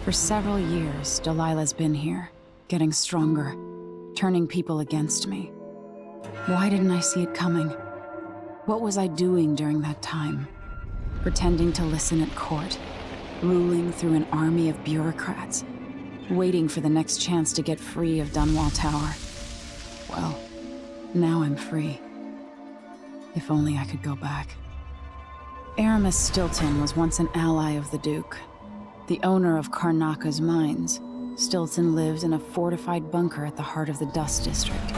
For several years, Delilah's been here, getting stronger, turning people against me. Why didn't I see it coming? What was I doing during that time? Pretending to listen at court, ruling through an army of bureaucrats, waiting for the next chance to get free of Dunwall Tower. Well, now I'm free. If only I could go back. Aramis Stilton was once an ally of the Duke, the owner of Karnaka's mines. Stilton lived in a fortified bunker at the heart of the Dust District.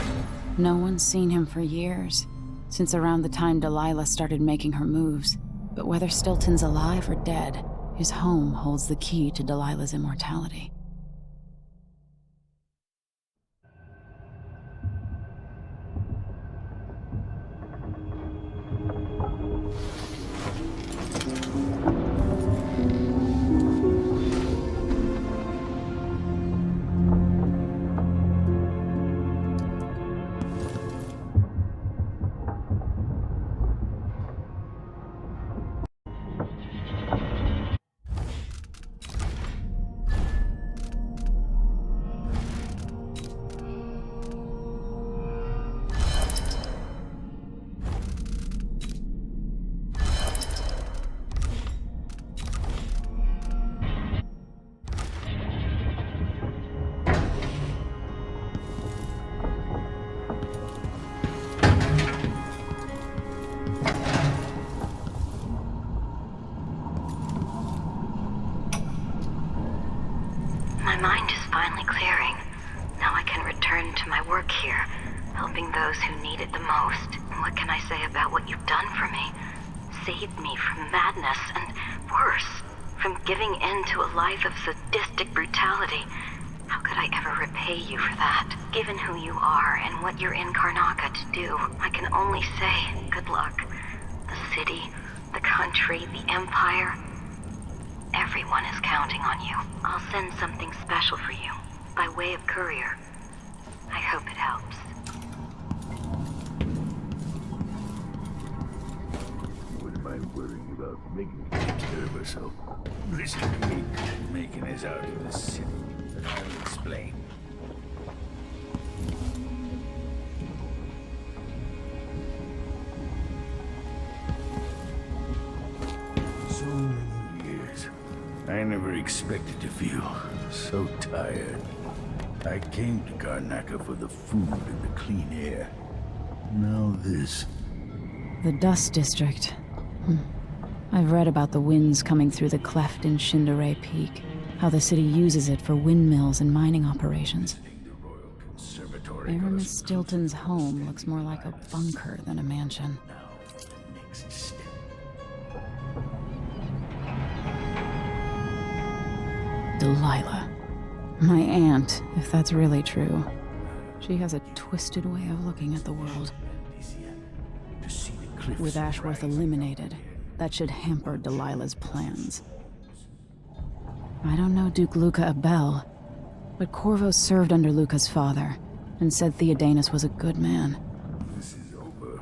No one's seen him for years, since around the time Delilah started making her moves. But whether Stilton's alive or dead, his home holds the key to Delilah's immortality. My mind is finally clearing. Now I can return to my work here, helping those who need it the most. What can I say about what you've done for me? Saved me from madness, and worse, from giving in to a life of sadistic brutality. How could I ever repay you for that? Given who you are and what you're in Karnaka to do, I can only say good luck. The city, the country, the empire, everyone is counting on you. I'll send something special for you, by way of courier. I hope it helps. What am I worrying about? Making me take care of herself. Listen to me. Making us out of the city. But I'll explain. So many years. I never expected to feel so tired. I came to Karnaka for the food and the clean air. Now this. The Dust District. I've read about the winds coming through the cleft in Shindaray Peak, how the city uses it for windmills and mining operations. Aramis Stilton's home looks more like a bunker than a mansion. Delilah. My aunt, if that's really true. She has a twisted way of looking at the world. With Ashworth eliminated, that should hamper Delilah's plans. I don't know Duke Luca Abel, but Corvo served under Luca's father, and said Theodanis was a good man. This is over.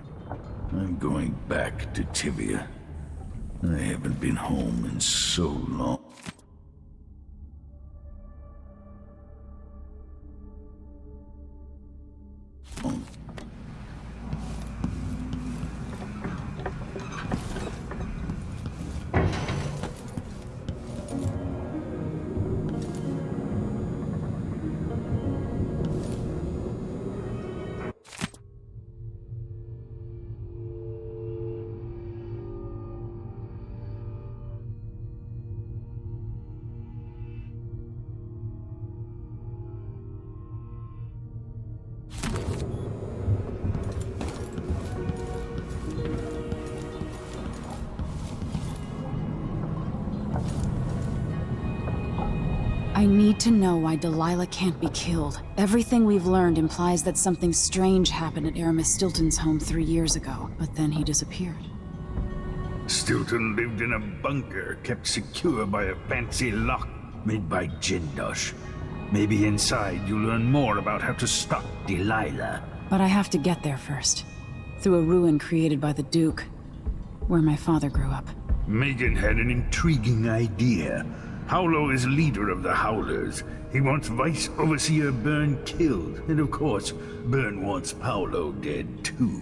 I'm going back to Tibia. I haven't been home in so long. I need to know why Delilah can't be killed. Everything we've learned implies that something strange happened at Aramis Stilton's home 3 years ago, but then he disappeared. Stilton lived in a bunker kept secure by a fancy lock made by Jindosh. Maybe inside you'll learn more about how to stop Delilah. But I have to get there first. Through a ruin created by the Duke, where my father grew up. Megan had an intriguing idea. Paolo is leader of the Howlers. He wants Vice Overseer Byrne killed, and of course, Byrne wants Paolo dead too.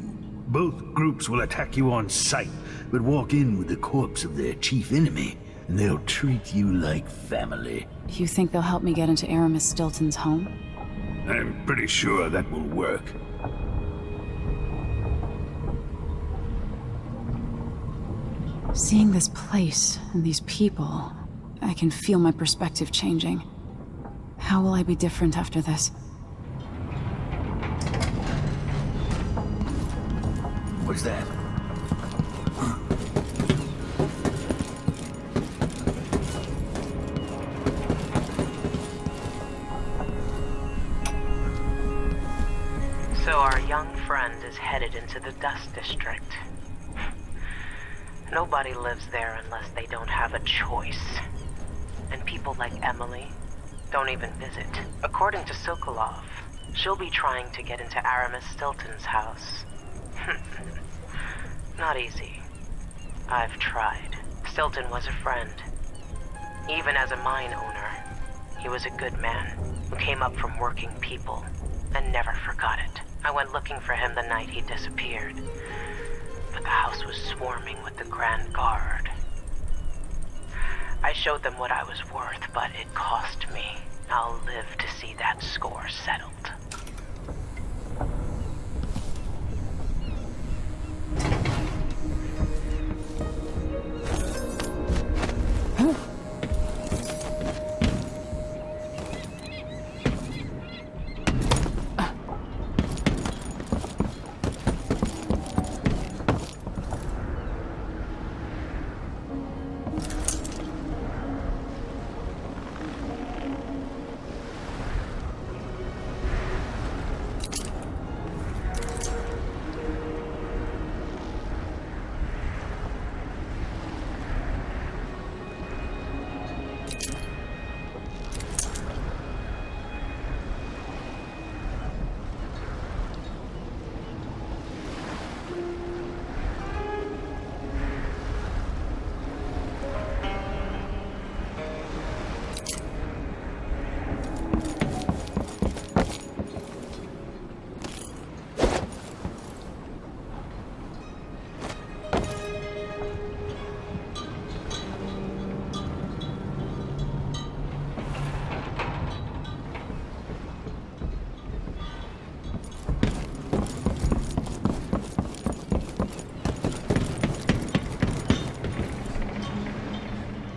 Both groups will attack you on sight, but walk in with the corpse of their chief enemy, and they'll treat you like family. You think they'll help me get into Aramis Stilton's home? I'm pretty sure that will work. Seeing this place and these people, I can feel my perspective changing. How will I be different after this? What's that? So our young friend is headed into the Dust District. Nobody lives there unless they don't have a choice. And people like Emily don't even visit. According to Sokolov, she'll be trying to get into Aramis Stilton's house. Not easy. I've tried. Stilton was a friend. Even as a mine owner, he was a good man who came up from working people and never forgot it. I went looking for him the night he disappeared, but the house was swarming with the Grand Guard. I showed them what I was worth, but it cost me. I'll live to see that score settled.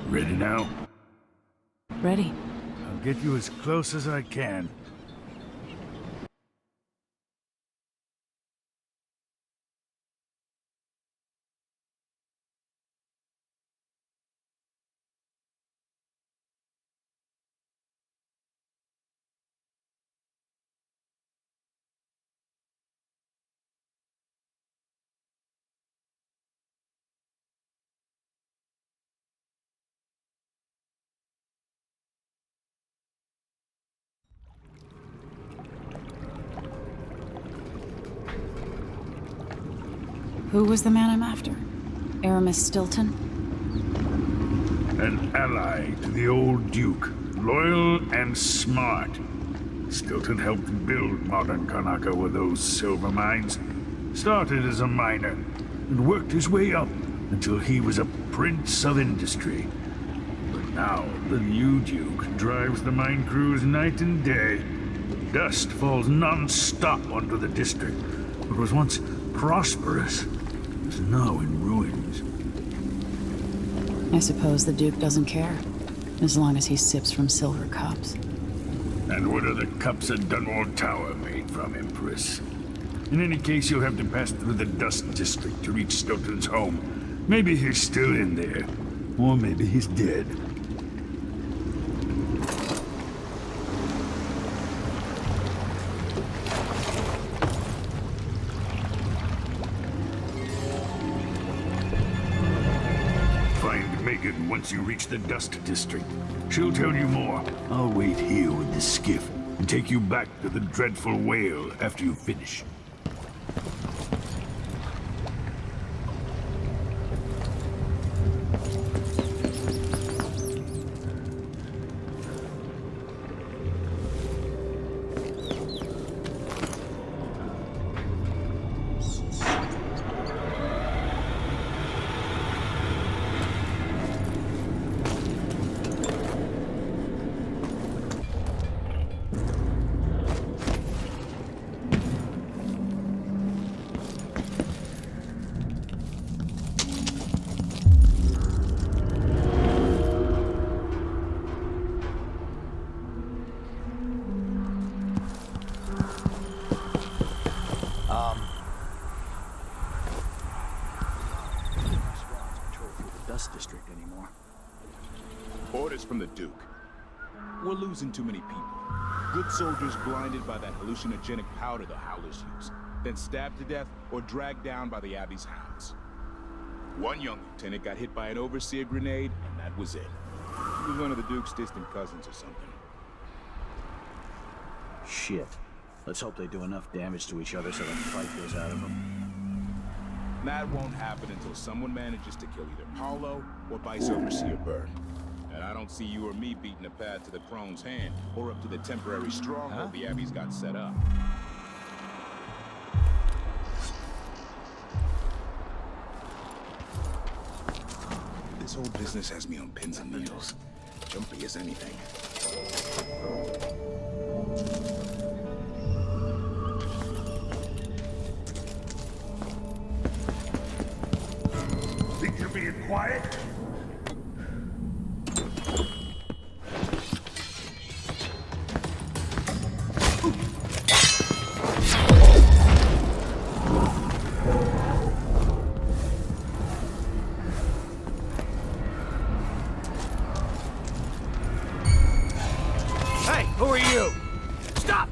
Ready now? Ready. I'll get you as close as I can. Who was the man I'm after? Aramis Stilton? An ally to the old Duke, loyal and smart. Stilton helped build modern Karnaca with those silver mines. Started as a miner, and worked his way up until he was a prince of industry. But now, the new Duke drives the mine crews night and day. Dust falls non-stop onto the district. What was once prosperous is now in ruins. I suppose the Duke doesn't care, as long as he sips from silver cups. And what are the cups at Dunwall Tower made from, Empress? In any case, you'll have to pass through the Dust District to reach Stilton's home. Maybe he's still in there, or maybe he's dead. Once you reach the Dust District, she'll tell you more. I'll wait here with the skiff and take you back to the dreadful whale after you finish. Dust District anymore. Orders from the Duke. We're losing too many people. Good soldiers blinded by that hallucinogenic powder the Howlers use, then stabbed to death or dragged down by the Abbey's hounds. One young lieutenant got hit by an overseer grenade, and that was it. He was one of the Duke's distant cousins or something. Shit. Let's hope they do enough damage to each other so the fight goes out of them. That won't happen until someone manages to kill either Paulo or Vice Overseer Byrne. And I don't see you or me beating a path to the Crone's hand or up to the temporary stronghold the Abbey's got set up. This whole business has me on pins and needles. Jumpy as anything. Think you're being quiet? Hey, who are you? Stop!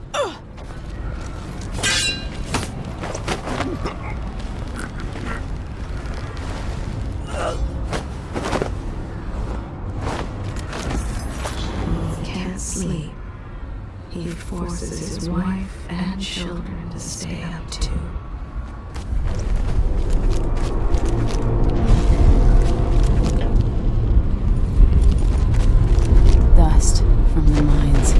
Can't sleep. He forces his wife and children to stay up too. Dust from the mines.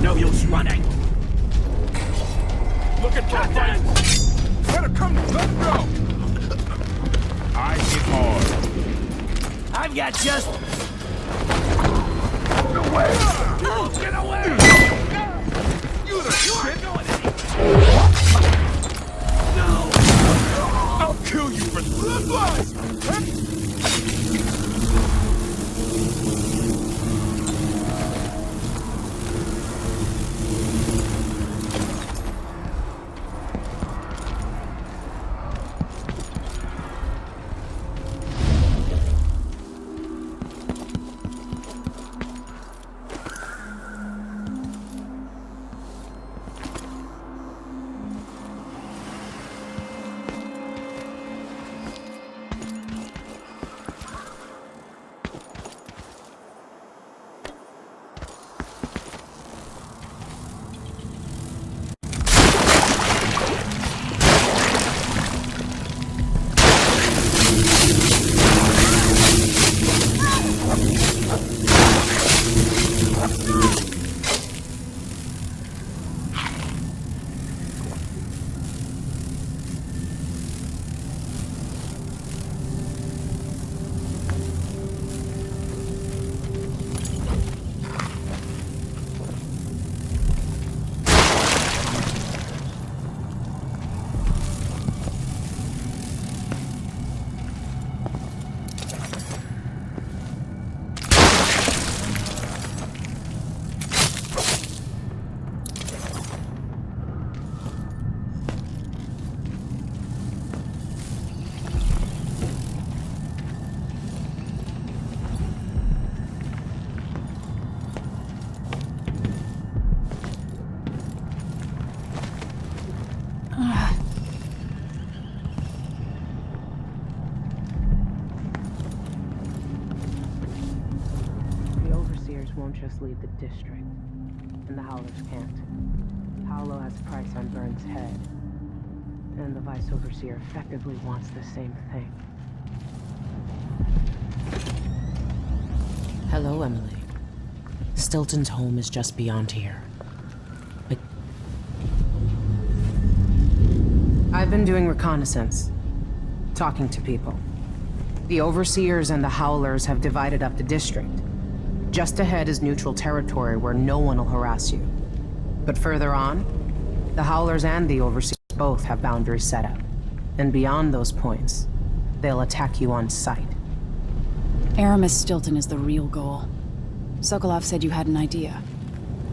No use running! Look at Captain! Let her come! Let her go! I hit hard. I've got just... Get away! Get away! You little shit! No! I'll kill you for blood! Won't just leave the district, and the Howlers can't. Paolo has a price on Byrne's head, and the Vice Overseer effectively wants the same thing. Hello, Emily. Stilton's home is just beyond here. I've been doing reconnaissance. Talking to people. The Overseers and the Howlers have divided up the district. Just ahead is neutral territory where no one will harass you. But further on, the Howlers and the Overseers both have boundaries set up. And beyond those points, they'll attack you on sight. Aramis Stilton is the real goal. Sokolov said you had an idea.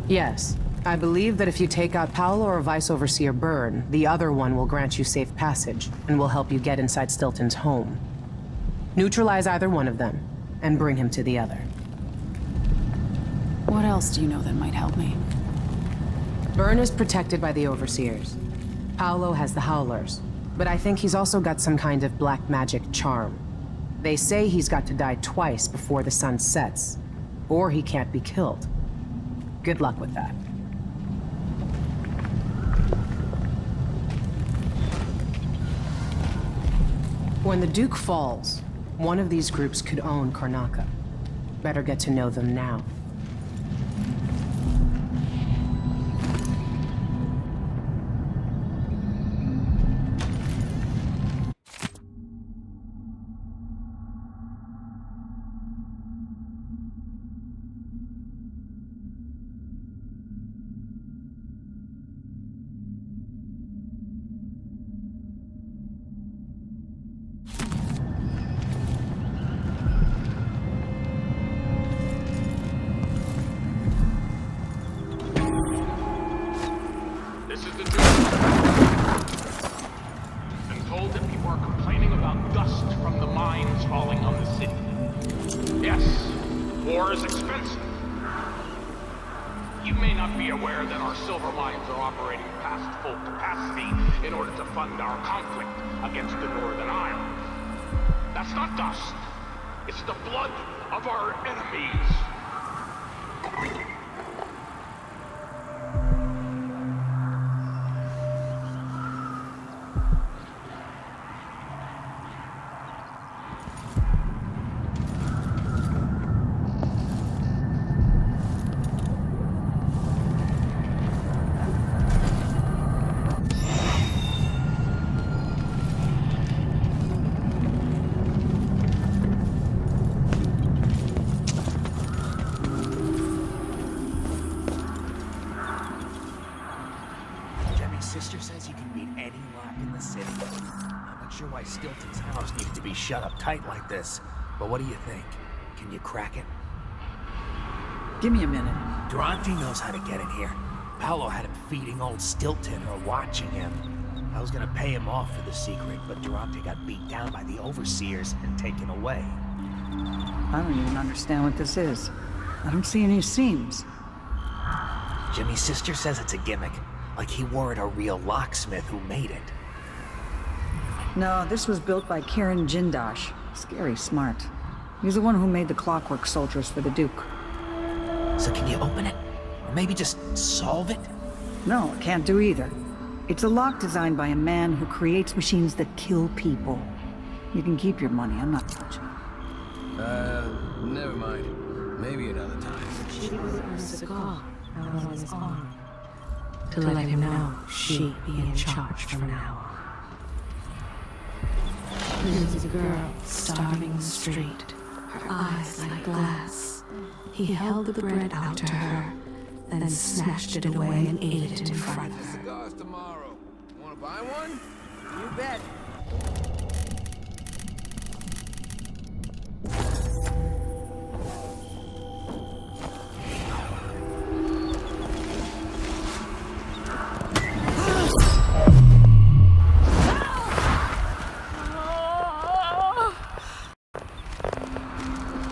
Yes. I believe that if you take out Paolo or Vice Overseer Byrne, the other one will grant you safe passage and will help you get inside Stilton's home. Neutralize either one of them, and bring him to the other. What else do you know that might help me? Byrne is protected by the Overseers. Paolo has the Howlers, but I think he's also got some kind of black magic charm. They say he's got to die twice before the sun sets, or he can't be killed. Good luck with that. When the Duke falls, one of these groups could own Karnaca. Better get to know them now. This is the Duke. I'm told that people are complaining about dust from the mines falling on the city. Yes, war is expensive. You may not be aware that our silver mines are operating past full capacity in order to fund our conflict against the Northern Isle. That's not dust. It's the blood of our enemies. Sister says you can beat any lock in the city. I'm not sure why Stilton's house needed to be shut up tight like this, but what do you think? Can you crack it? Give me a minute. Durante knows how to get in here. Paolo had him feeding old Stilton or watching him. I was gonna pay him off for the secret, but Durante got beat down by the Overseers and taken away. I don't even understand what this is. I don't see any seams. Jimmy's sister says it's a gimmick. Like he wore it a real locksmith who made it. No, this was built by Kieran Jindosh. Scary smart. He's the one who made the clockwork soldiers for the Duke. So can you open it? Or maybe just solve it? No, I can't do either. It's a lock designed by a man who creates machines that kill people. You can keep your money, I'm not touching it. Never mind. Maybe another time. She was a cigar on his arm. To let him know she'd be in charge from now on. There's a girl starving the street, her eyes like glass. He held the bread out to her, then snatched it away and ate it in front of her. Cigars tomorrow. Wanna buy one? You bet.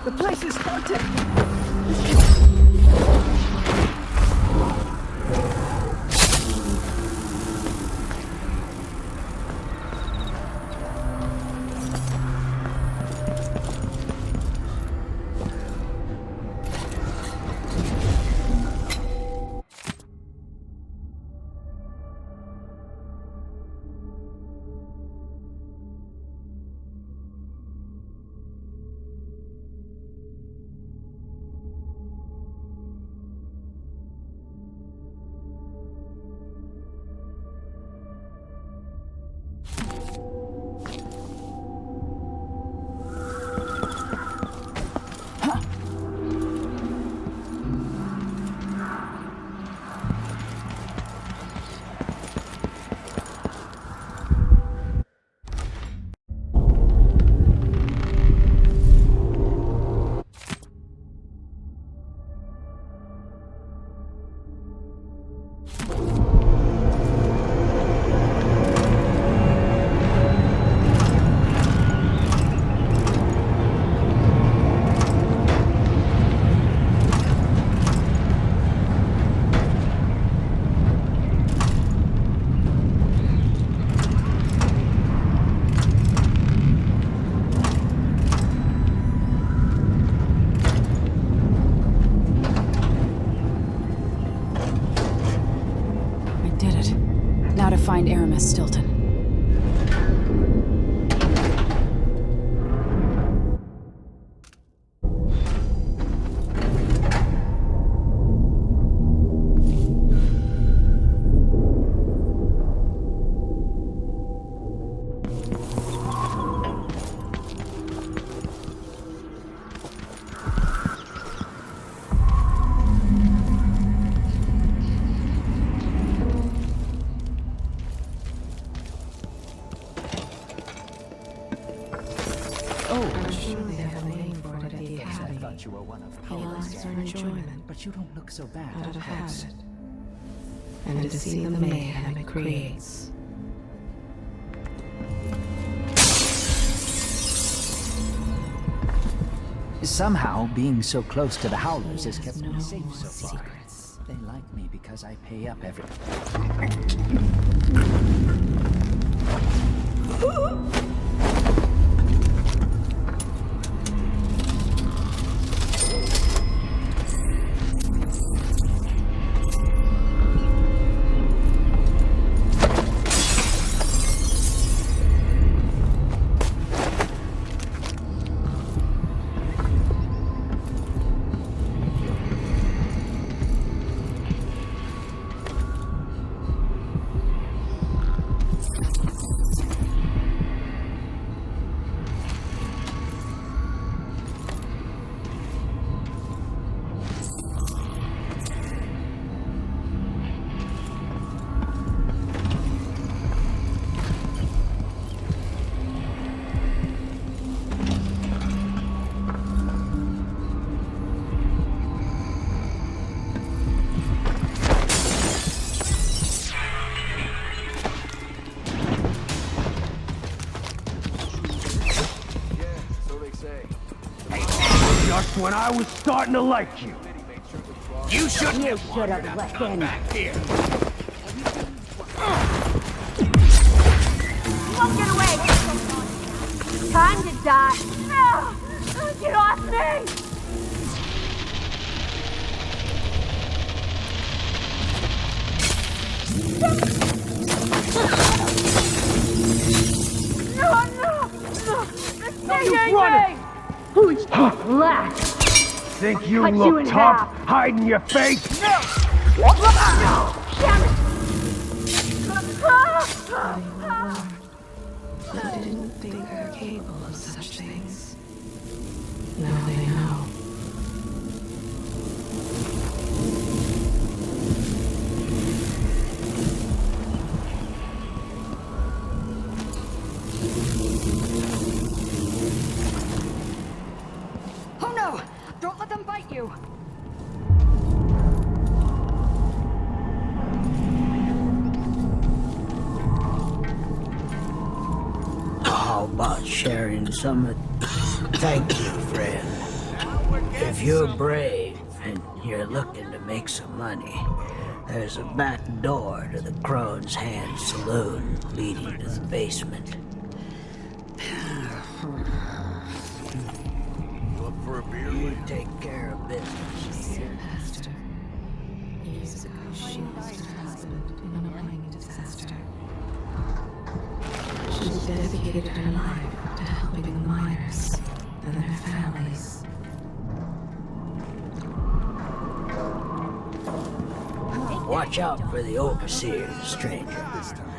The place is haunted! Miss Stilton. You were one of Paula's enjoyment, but you don't look so bad. Out of habit, and to see the mayhem it creates. Somehow, being so close to the Howlers has kept me No safe more so far. secrets. They like me because I pay up every... Just when I was starting to like you. You shouldn't You should have let in. back here. Won't get away! Time to die! No! Get off me! No! This thing ain't me! Who's left? Think you Cut you look in tough, half. hiding your face? No! Damn it! They didn't think they're capable of such things. Now they know. Oh no! Don't let them bite you! How about sharing some of... Thank you, friend. If you're brave and you're looking to make some money, there's a back door to the Crone's Hand Saloon leading to the basement. Look for a beer, You take care of business here. Pastor. Years ago, she lost her husband in a mining disaster. She dedicated her life to helping the miners and their families. Watch out for the overseers, stranger.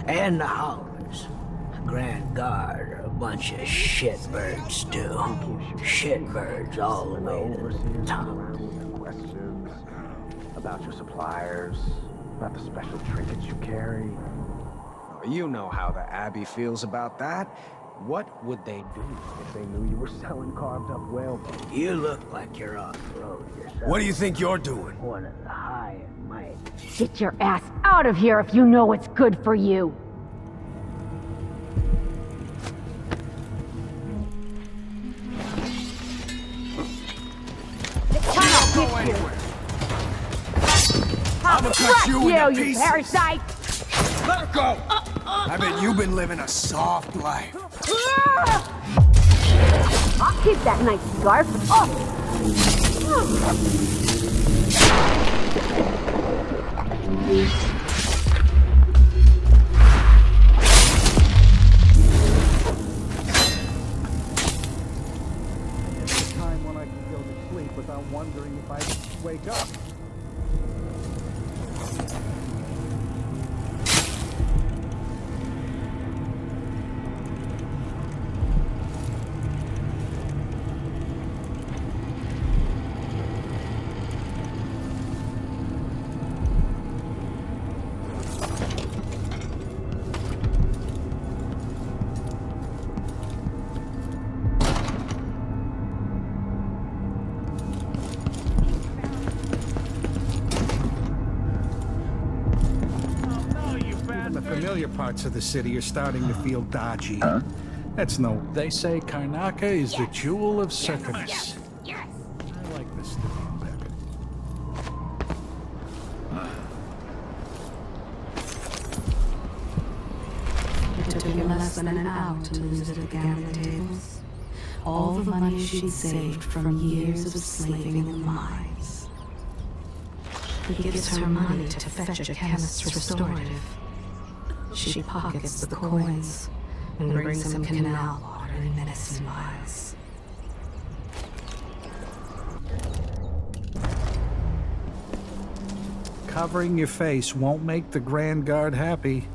And the Howlers. The Grand Guard are a bunch of shitbirds, too. Shitbirds all the way to the top. Questions about your suppliers, about the special trinkets you carry. You know how the Abbey feels about that. What would they do If they knew you were selling carved up whale bones. You look like you're off the road yourself. What do you think you're doing? One of the high and mighty. Get your ass out of here if you know what's good for you! This time I'll get you! I'ma cut you into you pieces. parasite! Let her go! I bet you've been living a soft life. I'll keep that nice scarf. parts of the city are starting to feel dodgy. That's no... They say Karnaca is the jewel of Circus. I like this stuff better. It took him less than an hour to lose it at the gambling tables. All the money she'd saved from years of slaving in the mines. He gives her money to fetch a chemist's restorative. She pockets the coins and brings him canal water in medicine vials. Covering your face won't make the Grand Guard happy.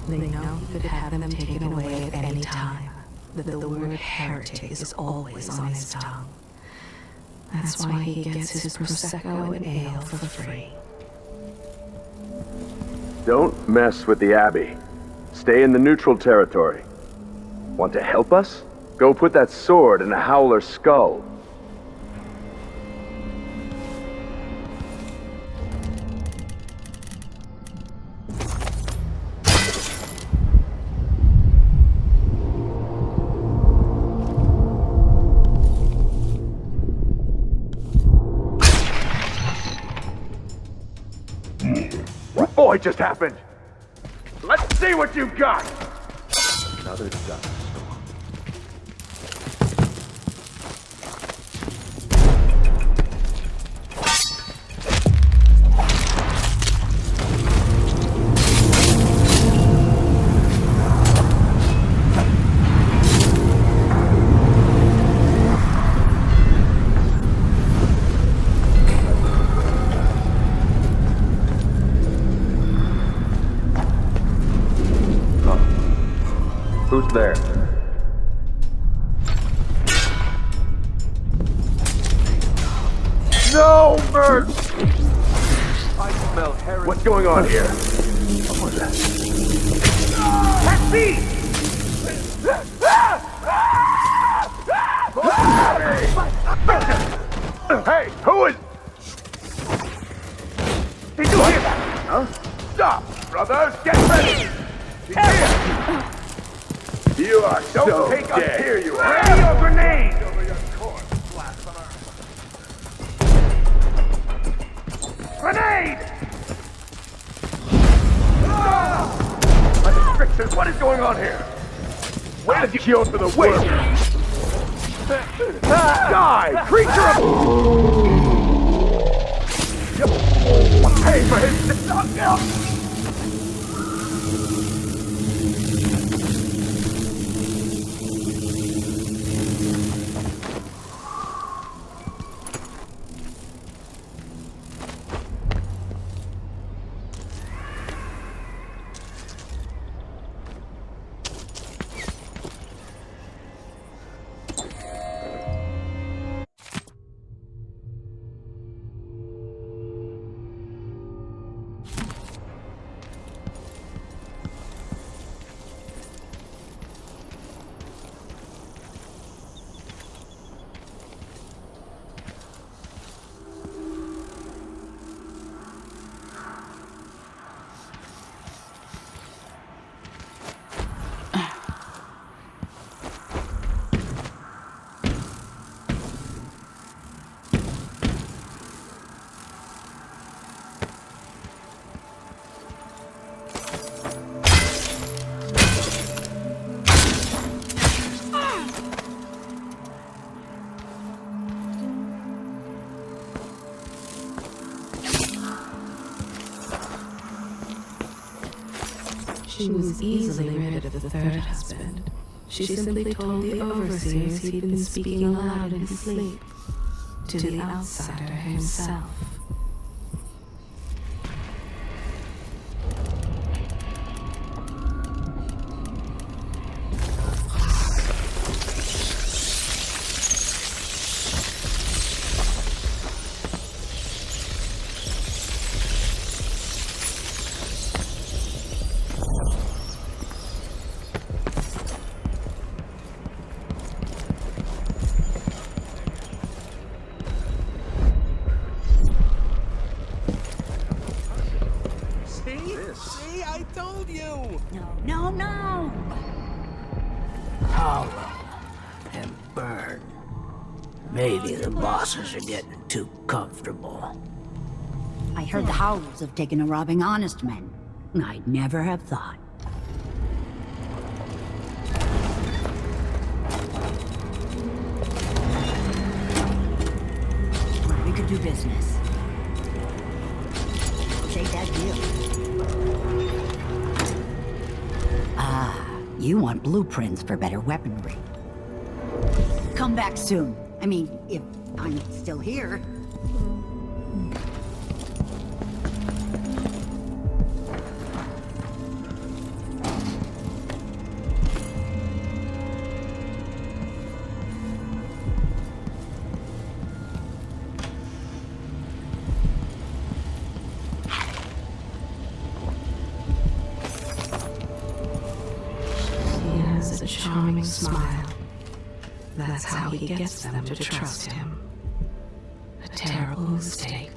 They know he could have them taken away at any time, that the word heretic is always on his tongue. That's why he gets his Prosecco and ale for free. Don't mess with the Abbey. Stay in the neutral territory. Want to help us? Go put that sword in a Howler's skull. What boy just happened? Let's see what you got! Another dust storm. Who's there? No mercy! I smell heresy. What's going on here? What was that? Catch me! Hey, who is... Did you hear that? Huh? Stop, brothers! Get ready! She's here! You are so Don't take dead. Us here, you are! Ready your grenade! Over your corpse, blasphemer! Grenade! My restrictions, what is going on here? Where did you shield for the wind? Die, creature of... Pay for his... She was easily rid of the third husband. She simply told the overseers he'd been speaking aloud in his sleep to the outsider himself. hollow and burn. Maybe the bosses are getting too comfortable. I heard the Howlers have taken to robbing honest men. I'd never have thought. We could do business. Take that deal. Ah, you want blueprints for better weaponry. Come back soon. I mean, if I'm still here. A charming smile. That's how he gets them to trust him. A terrible mistake.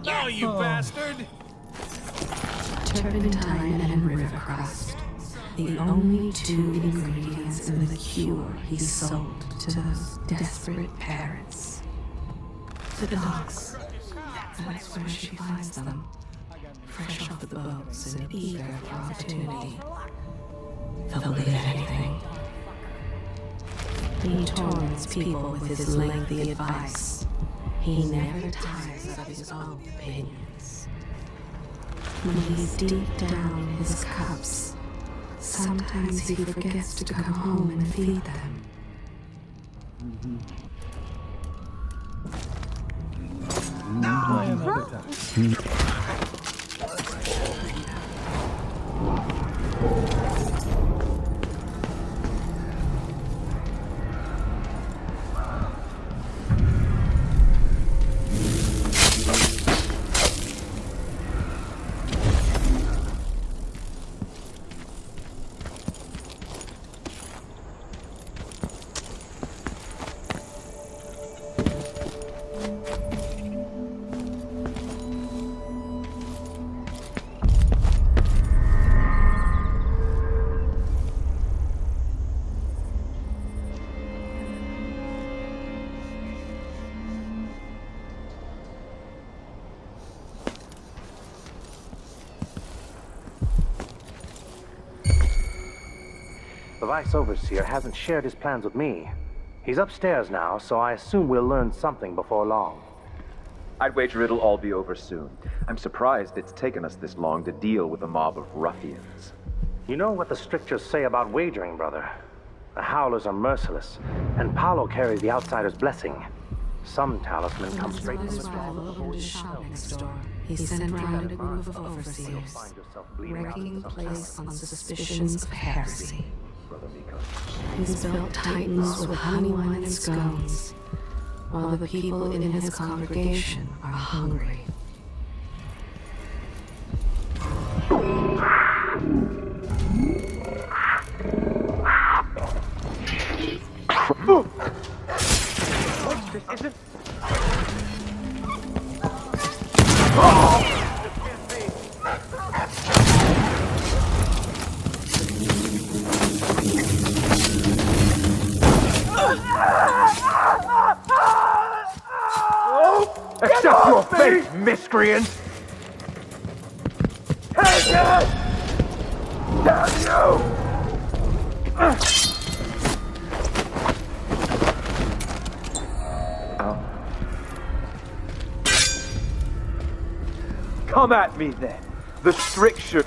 No, you bastard! Turpentine and river crust. The only two ingredients in the cure he sold to those desperate parents. The dogs. That's where she finds them. Fresh off the boats and eager for opportunity. They'll believe anything. He torments people with his lengthy advice. He never tires of his own opinions. When he's deep down in his cups, sometimes he forgets to come home and feed them. Play another time. The Vice Overseer hasn't shared his plans with me. He's upstairs now, so I assume we'll learn something before long. I'd wager it'll all be over soon. I'm surprised it's taken us this long to deal with a mob of ruffians. You know what the strictures say about wagering, brother. The Howlers are merciless, and Paolo carries the Outsider's blessing. Some talisman comes straight from the opened a shop next door. He sent round a group of overseers, wrecking the place on suspicions of heresy. He's built titans with honey wine and scones, while the people in his congregation are hungry. This isn't... Accept your fate, miscreant! Take it! Damn you! Come at me then. The strictures